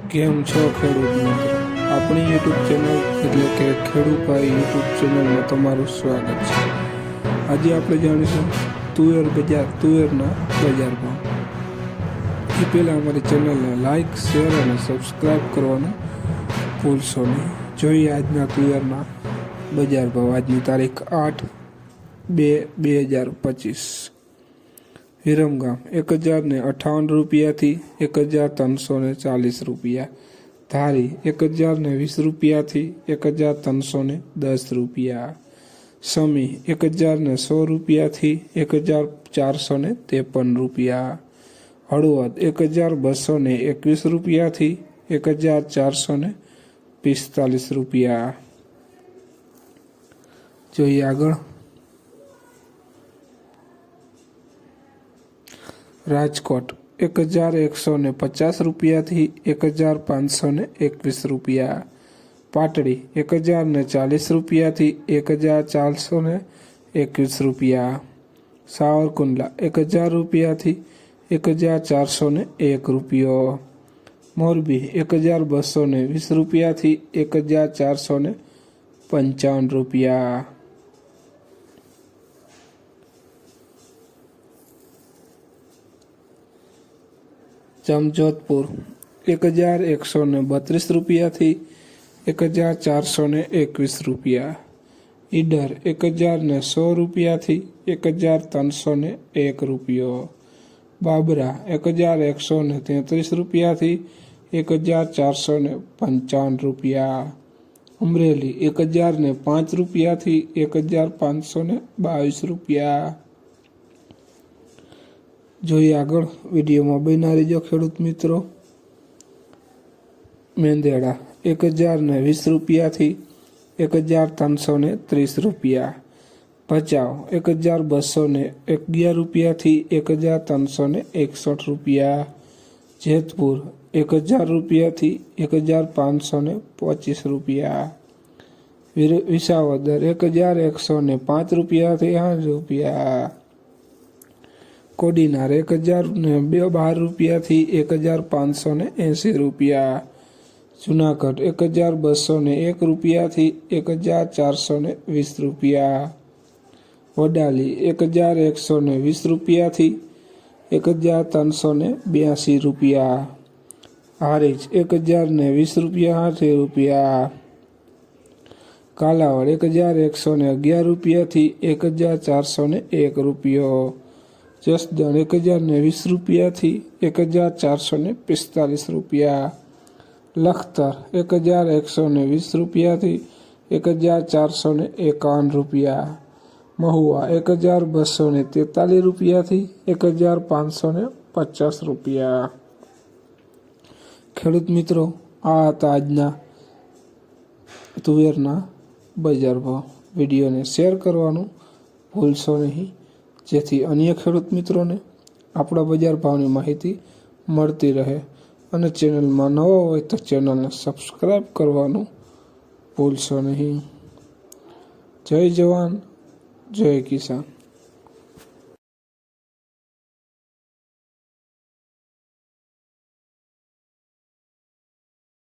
કેમ છો ખેડૂત મિત્રો? આપણી યુટ્યુબ ચેનલ એટલે કે ખેડૂતભાઈ યુટ્યુબ ચેનલમાં તમારું સ્વાગત છે. આજે આપણે જાણીશું તુવેરના બજાર ભાવ. એ પહેલાં અમારી ચેનલને લાઇક, શેર અને સબસ્ક્રાઈબ કરવાનું ભૂલશો નહીં. જોઈએ આજના તુવેરના બજાર ભાવ. આજની તારીખ 8/2/2025. વિરમગામ 1058 રૂપિયાથી 1340 રૂપિયા. ધારી 1020 રૂપિયાથી 1310 રૂપિયા. સમી 10100 રૂપિયાથી 1453 રૂપિયા. હળવદ 1221 રૂપિયાથી 1445 રૂપિયા. જોઈએ આગળ. રાજકોટ 1150 રૂપિયાથી 1521 રૂપિયા. પાટડી 1040 રૂપિયાથી 1421 રૂપિયા. સાવરકુંડલા 1000 રૂપિયાથી 1401 રૂપિયો. મોરબી 1220 રૂપિયાથી 1455 રૂપિયા. જમજોધપુર 1132 રૂપિયાથી 1421 રૂપિયા. ઈડર 10100 રૂપિયાથી 1301 રૂપિયો. બાબરા 1133 રૂપિયાથી 1455 રૂપિયા. અમરેલી 1005 રૂપિયાથી 1522 રૂપિયા. જોઈએ આગળ. વિડીયોમાં બન્યા રહેજો ખેડૂત મિત્રો. મેંદેડા 1020 રૂપિયાથી 1330 રૂપિયા. ભચાઉ 1211 રૂપિયાથી 1361 રૂપિયા. જેતપુર 1000 રૂપિયાથી 1525 રૂપિયા. વિસાવદર 1105 રૂપિયાથી 8 રૂપિયા. કોડીનાર 1012 રૂપિયાથી 1580 રૂપિયા. જુનાગઢ 1201 રૂપિયાથી 1420 રૂપિયા. વડાલી 1120 રૂપિયાથી 1382 રૂપિયા. હારીજ 1020 રૂપિયા 80 રૂપિયા. કાલાવડ 1111 રૂપિયાથી 1401 રૂપિયો. જસદણ 1020 રૂપિયાથી 1445 રૂપિયા. લખતર 1120 રૂપિયાથી 1451 રૂપિયા. મહુવા 1243 રૂપિયાથી 1550 રૂપિયા. ખેડૂત મિત્રો, આ હતા આજના તુવેરના બજાર ભાવ. વિડીયોને શેર કરવાનું ભૂલશો નહીં, જેથી અન્ય ખેડૂત મિત્રોને આપણા બજાર ભાવની માહિતી મળતી રહે. અને ચેનલમાં નવા હોય તો ચેનલને સબસ્ક્રાઈબ કરવાનું ભૂલશો નહીં. જય જવાન, જય કિસાન.